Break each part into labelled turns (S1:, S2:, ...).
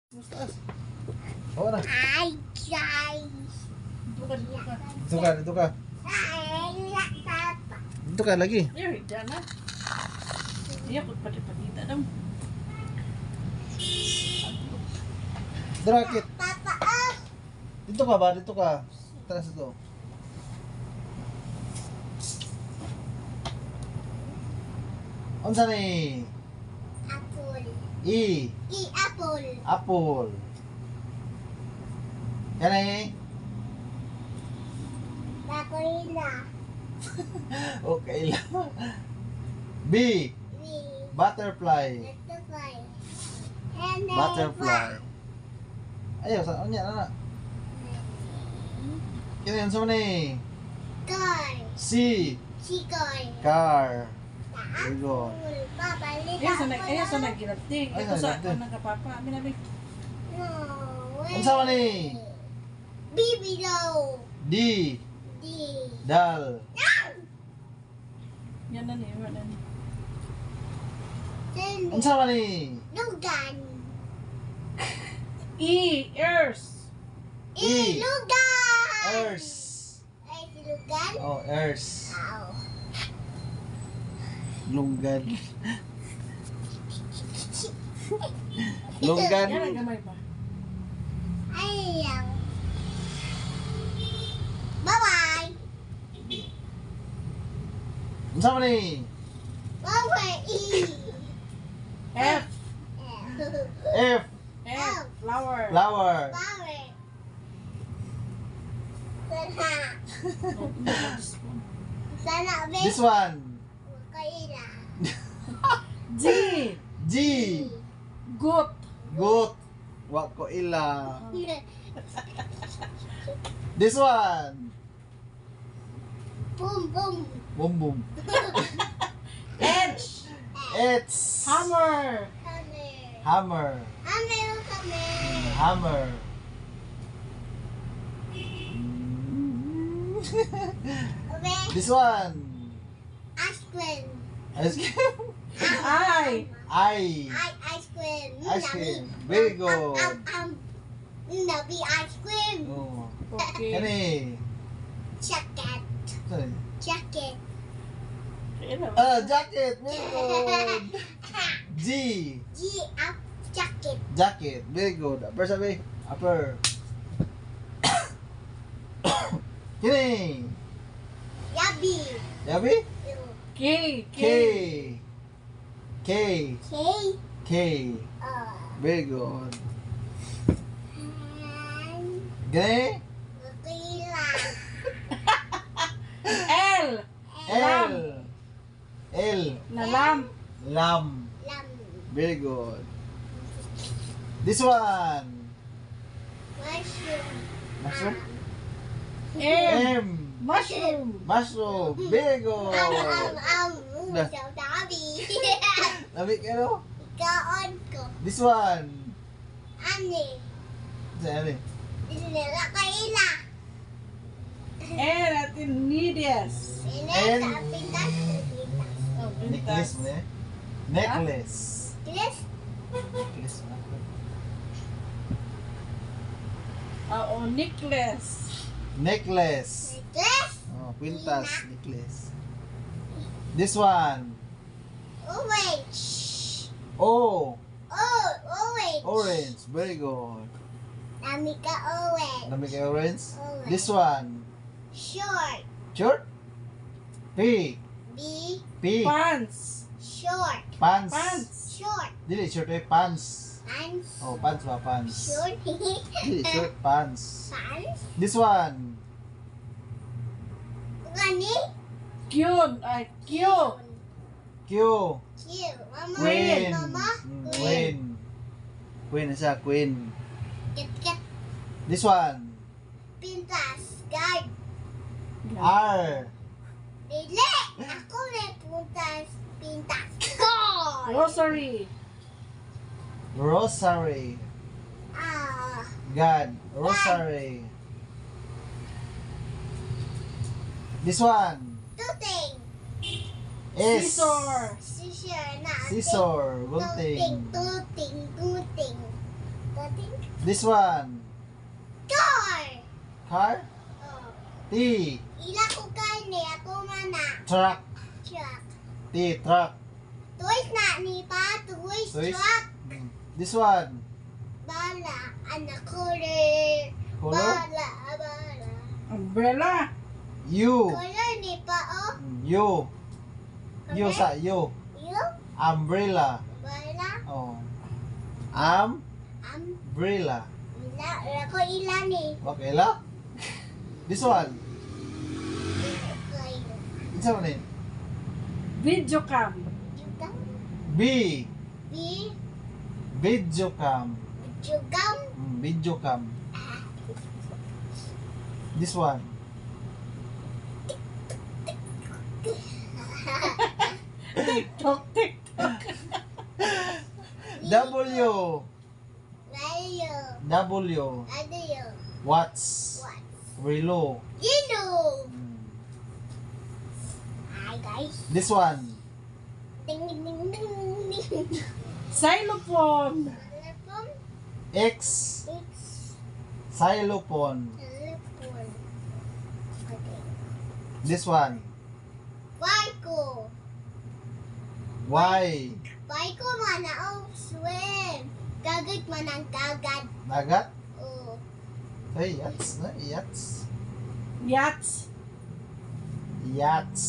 S1: Taas. Oo na.
S2: Ay, guys.
S1: Dito ka, dito ka. Dito ka lagi.
S3: There, dyan na. Iya, kung pati-patita daw.
S1: Drakit.
S2: Papa, oh.
S1: Dito ka ba? Dito ka. Taas ito. Unsa ni?
S2: Apple.
S1: I.
S2: Apple.
S1: Apple. Yan eh.
S2: Bakuila.
S1: Okay lang. B.
S2: B.
S1: Butterfly.
S2: Butterfly. And then
S1: Butterfly. Ayaw, saan yan? Ano? Kaya sa ni?
S2: Car.
S1: C.
S2: Chicoy.
S1: Car. Very good.
S2: Papa,
S3: Iya, sa nagkirating.
S1: Ay,
S3: Ito sa
S1: nagkirating.
S3: ako nagkapapa. Minabi.
S2: No.
S1: Unsa man ni?
S2: Baby low.
S1: D.
S2: D.
S1: Dal.
S3: Yan na niya, yan na niya.
S2: Then
S1: Unsa man ni?
S2: Lugan.
S3: E, ears.
S1: E.
S2: Lugan.
S1: Earth.
S2: Ay, si Lugan.
S1: Oh, Earth.
S2: Ow.
S1: Lunggan.
S3: Yan
S1: Lunggan.
S3: ang gamay pa.
S2: Ay, yang. Bye-bye.
S1: Unsa man ni?
S2: Bye-bye. E.
S3: F.
S1: F.
S3: F. Flower.
S1: Flower.
S2: Bye. Sana.
S3: Oh, spoon.
S2: Sana, babe.
S1: This one.
S2: Kaila.
S3: G.
S1: G.
S3: Goat.
S1: Goat. Wa ko ila. This one.
S2: Boom, boom.
S1: Boom boom.
S3: H.
S1: It's
S3: Hammer.
S2: Kami.
S1: hammer.
S2: Kami.
S1: Hammer.
S2: Okay.
S1: This one.
S2: Ice cream.
S1: Ice cream.
S3: I.
S1: I.
S2: Ice cream.
S1: Ice cream. Very good.
S2: Nabi ice cream.
S1: Oh.
S3: Okay.
S1: Kani.
S2: Jacket.
S1: Sorry.
S2: Jacket.
S1: Jacket. Very good. G.
S2: G up jacket.
S1: Jacket. Very good. Upper sabi. Upper. Kini.
S2: Yabi.
S1: Yabi?
S3: K.
S1: K. K.
S2: K.
S1: K. Very good. Gani?
S2: Kila.
S3: L.
S1: L. L.
S3: Na lamp.
S1: Lam.
S2: Lam.
S1: Very good. This one.
S2: Mushroom.
S1: Mushroom?
S3: M.
S1: M.
S3: Mushroom.
S1: Mushroom. Very good. Dah.
S2: Mushroom tabi.
S1: Labi ka no?
S2: Ikaon ko.
S1: This one.
S2: Ani.
S1: Saan ni?
S2: Nila kaila.
S3: N at Nidias.
S2: Ini
S1: And-
S2: sa pintas.
S3: Oh,
S1: Necklace mo eh. Necklace.
S2: Yes.
S1: Necklace mo.
S3: Oo, necklace.
S1: Necklace.
S2: Yes.
S1: Oh, quintas. Necklace. This one.
S2: Orange.
S1: Oh.
S2: Oh, orange.
S1: Orange. Very good.
S2: Nami ka orange.
S1: Dami kay orange.
S2: Orange.
S1: This one.
S2: Short.
S1: Short. P.
S2: B.
S1: P.
S3: Pants.
S2: Short.
S1: Pants.
S3: Pants.
S2: Short.
S1: Dili, short eh. Pants.
S2: Pants.
S1: Oh, pants ba? Pants.
S2: Short.
S1: Dili, short pants.
S2: Pants.
S1: This one.
S2: Gani?
S3: Q. Ay, Q.
S1: Q.
S2: Cute. Mama.
S1: Queen.
S2: Mama.
S1: Queen. Queen siya, queen.
S2: Kit kit.
S1: This one.
S2: Pintas. Guard.
S1: R.
S2: Dili. Ako may puntas. Pintas. Guard.
S3: Rosary.
S1: Rosary.
S2: Ah.
S1: God. Rosary. This one.
S2: Tuting.
S1: S.
S3: Scissor.
S2: Scissor na.
S1: Scissor.
S2: Tuting.
S1: Gunting.
S2: Tuting. Tuting. Dating
S1: This one.
S2: car.
S1: Car.
S2: Oh.
S1: T.
S2: Ila ko kani ako mana.
S1: Truck.
S2: Truck.
S1: T. Truck.
S2: Toys na ni pa. Toys
S1: Toys.
S2: truck.
S1: This one.
S2: Bala. Anak ko rin.
S1: Color.
S2: Bala.
S3: Umbrella.
S1: U.
S2: Color ni pa oh.
S1: U. U
S2: Okay.
S1: sa U.
S2: You.
S1: Umbrella.
S2: Bala.
S1: Oh.
S2: Am.
S1: Umbrella.
S2: Ila ko ila ni.
S1: Okay la? This one.
S2: Kayo.
S1: Isa mo ni.
S3: Video cam.
S2: Jugam.
S1: B.
S2: B.
S1: Video cam.
S2: Jugam.
S1: Video cam. This one.
S3: TikTok.
S1: W.
S2: Layo.
S1: W.
S2: Ano yun?
S1: Watch.
S2: What?
S1: Relo.
S2: Yellow. Hi guys.
S1: This one.
S2: Ding ding ding ding ding.
S3: Xylophone.
S2: Telephone.
S1: X.
S2: It's
S1: Xylophone.
S2: telephone. Okay.
S1: This one.
S2: Barko.
S1: Y.
S2: Barko man ang swim. Kagat man ang kagat.
S1: Nagat.
S2: Oh.
S1: Hey, yachts. Yachts.
S3: Yachts.
S1: Yachts.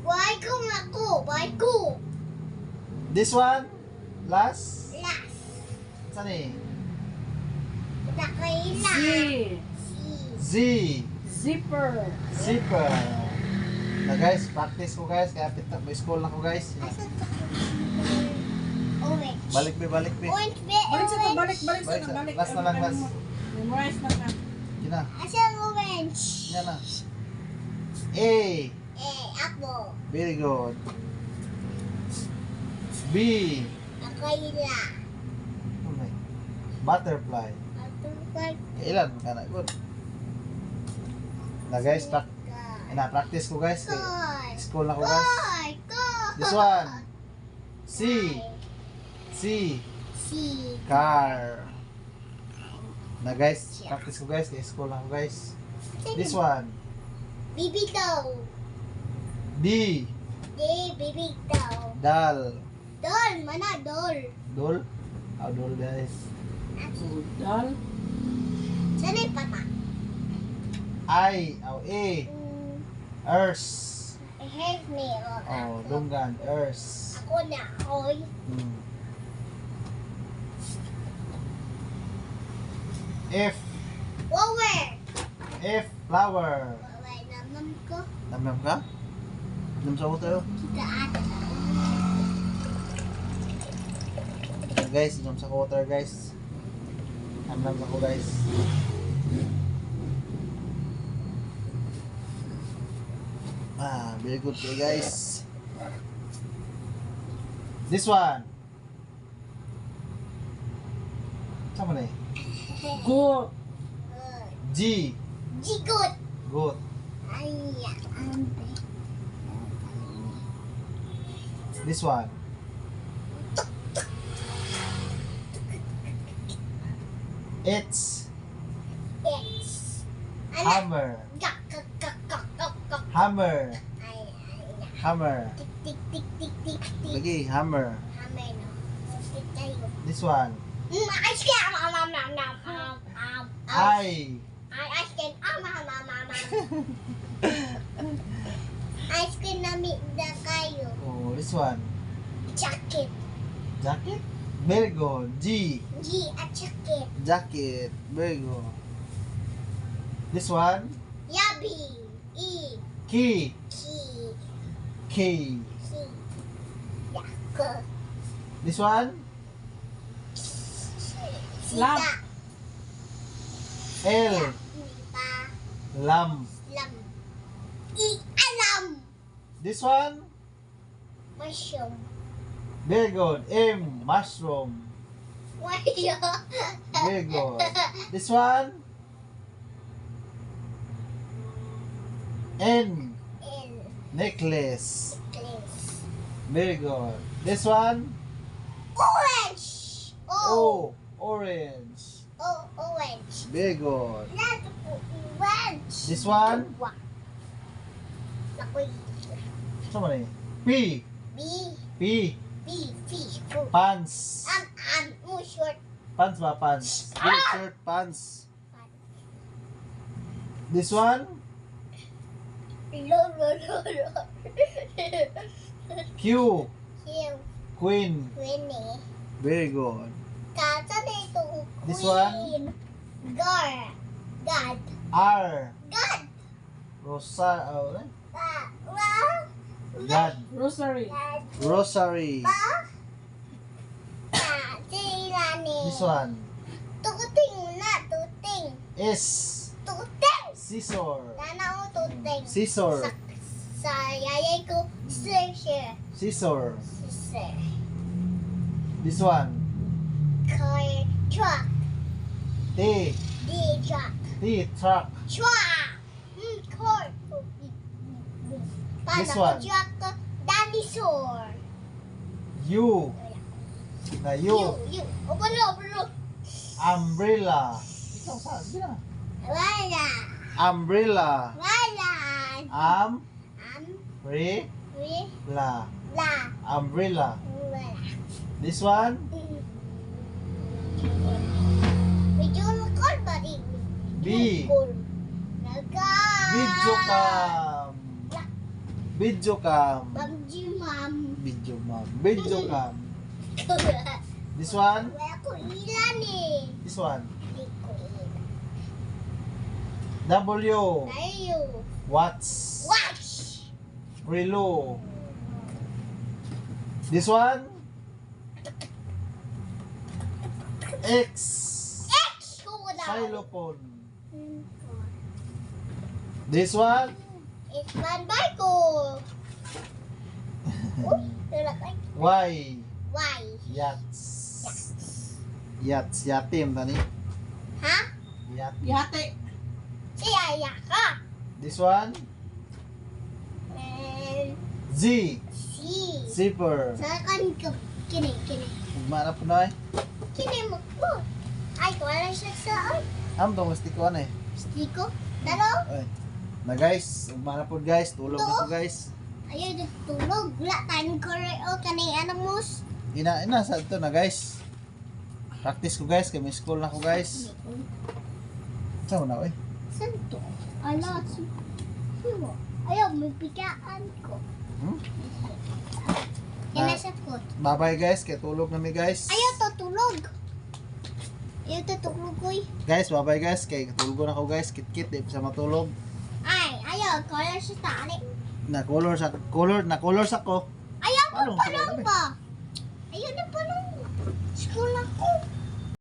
S2: Barko ako. Barko.
S1: This one. Last.
S2: Last.
S1: Saan eh?
S2: Nakaila.
S3: Z.
S1: Z.
S3: Zipper.
S1: Zipper. Na guys, practice ko guys. Kaya pita may school na ko guys.
S2: Asan to? Orange.
S1: Balik be.
S2: Orange be.
S3: Balik sa to,
S2: Orange.
S3: balik
S1: Balik
S3: sa to,
S1: sa-
S3: balik.
S1: last na lang, last.
S3: Memorize na ka.
S1: Yun na.
S2: Asan orange?
S1: Yan na. A.
S2: Apple.
S1: Very good. B.
S2: Nakaila.
S1: Okay. Butterfly.
S2: Butterfly.
S1: Ilan ka na? Good. Na guys, practice ko guys. Kaya
S2: Car.
S1: school na ko guys.
S2: Car.
S1: This one. C. C.
S2: C.
S1: Car. Na guys, practice ko guys. Kaya school na ko guys. This one.
S2: Baby doll.
S1: D.
S2: D. Baby doll.
S1: Dal.
S2: Doll. Mana doll.
S1: Dol. Dol guys.
S3: Dal.
S2: Saan yung pata?
S1: I. A. Earth.
S2: Help me.
S1: Oh, dunggan. Earth.
S2: Ako na. Oy.
S1: F.
S2: Flower.
S1: F. Flower.
S2: Flower. Namam ko.
S1: Namnam ka? Nam sa tayo.
S2: Kita ata.
S1: Guys, inom sa water guys. Namnam ako guys. Very good okay, guys. This one. Sama na eh.
S3: Go.
S1: G.
S2: Jigot.
S1: Good.
S2: Ay, ante.
S1: This one. It's
S2: It's.
S1: hammer.
S2: Gak, gak, gak, gak, gak, gak.
S1: Hammer.
S2: Ay,
S1: Hammer.
S2: tik, tik, tik, tik, tik, tik.
S1: Lagi, hammer.
S2: Amen, no. Sakit tayo.
S1: This one.
S2: Ice cream.
S1: I.
S2: Ice cream. Ice cream na mitda kayo.
S1: Oh, this one.
S2: Jacket.
S1: Jacket. Very good. G.
S2: G at jacket.
S1: Jacket. Very good. This one.
S2: Yabi. E.
S1: Key.
S2: Key.
S1: Key.
S2: Key. Yak.
S1: This one.
S3: Lamp.
S2: Sita.
S1: L.
S2: Nipa.
S1: Lamp.
S2: Lam. I. Alam.
S1: This one.
S2: Mushroom.
S1: Very good. M. Mushroom.
S2: Wayo.
S1: Very good. This one. N.
S2: L.
S1: Necklace.
S2: Necklace.
S1: Very good. This one.
S2: Orange.
S1: O. Orange.
S2: Oh, orange.
S1: Very good.
S2: Not orange.
S1: This one?
S2: Wah. Naku,
S1: Saan man eh? P.
S2: B,
S1: P.
S2: B, fish, food.
S1: Pants.
S2: Short.
S1: Pants ba? Pants. Very short pants. This one?
S2: Lo, lo, lo, lo.
S1: Q.
S2: Here,
S1: Queen.
S2: Winnie.
S1: Very good.
S2: Kasa dito,
S1: This
S2: queen. Gar. God.
S1: R.
S2: God.
S1: Rosa. Oh, eh?
S2: Wow.
S1: God.
S3: Rosary.
S2: God.
S1: Rosary.
S2: Sila ni.
S1: This one.
S2: Tuting na, tuting.
S1: S.
S2: Tuting.
S1: Scissor.
S2: Nana ko tuting.
S1: Scissor.
S2: Sa yayay ko, sir.
S1: Scissor.
S2: Sir.
S1: This one.
S2: Car, truck.
S1: T.
S2: D, truck.
S1: T. Truck.
S2: Truck. Car.
S1: This
S2: Paano ko
S1: one.
S2: truck ko? Dinosaur.
S1: U. Na U.
S2: You. Open.
S1: Umbrella. Ikaw sa na.
S2: Wala.
S1: Umbrella.
S2: Wala.
S1: Umbrella.
S2: La.
S1: Umbrella.
S2: Wala.
S1: This one.
S2: Video call ba rin?
S1: B.
S2: Naga.
S1: Video cam. Video cam.
S2: Bamji ma'am.
S1: Video cam. Video cam. This one.
S2: Wala ko ilan eh.
S1: This one.
S2: Hindi ko ilan.
S1: W.
S2: Tayo.
S1: Watch.
S2: Watch.
S1: Relo. This one. X.
S2: X ko daw.
S1: Xylophone. This one.
S2: It's man Michael. Uy, nalakay.
S1: Y.
S2: Why?
S1: Yachts. Yachts. Yatim tani.
S2: Ha?
S1: Yat.
S3: Yate.
S2: Si Aya ka.
S1: This one.
S2: And
S1: Z.
S2: si.
S1: Zipper.
S2: Saan ka? Kini.
S1: Ugma na po na eh.
S2: Kini mo ko. Ay, wala siya saan.
S1: Am tong gusto ko ano eh.
S2: Stiko? Dalo?
S1: Ay. Na guys, ugma na po guys. Tulog na po guys.
S2: Ayaw natulog. Wala tayong kore o kanay anong mus.
S1: Ina sa ito na guys. Practice ko guys, kay may school na ko guys. Saan mo na eh?
S2: Saan to? Ala, ayaw, may pikaan ko.
S1: Hmm?
S2: Yan na sa kot.
S1: Bye-bye guys, kay tulog na mi guys.
S2: Ayaw to tulog. Ayaw to tulog ko eh.
S1: Guys, bye-bye guys, kay tulog na ko guys. Kit-kit, di pa sa matulog.
S2: Ay, ayaw, color sa tali.
S1: Na color sa ko.
S2: Ayaw
S1: Paano?
S2: pa lang ba?